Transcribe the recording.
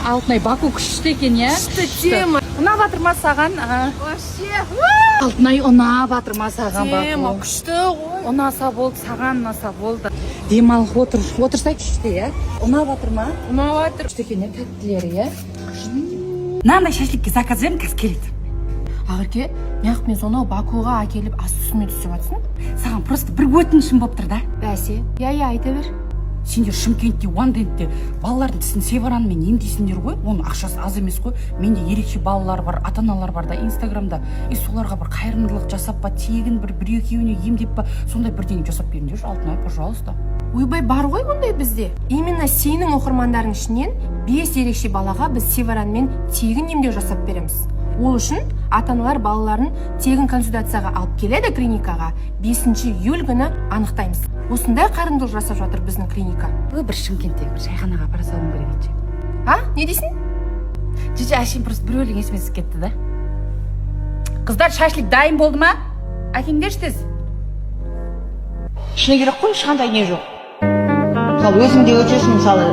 Алтынай, Баку күшті екен, иә? Күшті тема. Ұнап жатыр ма саған? Вообще. Алтынай, ұнап жатыр ма саған Тема Баку? күшті ғой. Ұнаса болды, саған ұнаса болды. Демалып отырсай күшті, иә? Ұнап жатыр ма? Ұнап жатыр. Күшті екен, тәттілері, иә? Мынандай шашликке заказ берем, қазір келеді. Ақерке, неғып мен сонау Бакуға әкеліп ас үстіме түсіп жатсың? Саған просто бір өтінішім болып тұр да. Бәсе, я айта бер. Сендер Шымкентте, Уандентте балалардың тісін севаранмен емдейсіңдер ғой, оның ақшасы аз емес қой. Менде ерекше балалар бар, ата-аналар бар да, Инстаграмда. Соларға бір қайырымдылық жасап па, тегін бір-екеуіне емдеп па, сондай бірдеңе жасап беріңдерші, Алтынай, пожалуйста. Ойбай, бар ғой ондай бізде. Именно сенің оқырмандарың ішінен 5 ерекше балаға біз севаранмен тегін емдеу жасап береміз. Ол үшін ата-аналар балаларын тегін консультацияға алып келеді клиникаға. 5 июль күні анықтаймыз. Осындай қайырымдылық жасап жатыр біздің клиника. Бір Шымкенттегі бір шайханаға бара салуым керек еді. А, не дейсің? Жеже, әшейін просто бір өлең есіме түсіп кетті да. Қыздар, шашлик дайын болды ма? Әкеңдерші тез. Шыны керек қой, ешқандай не жоқ. Мысалы өзің де өтесің, мысалы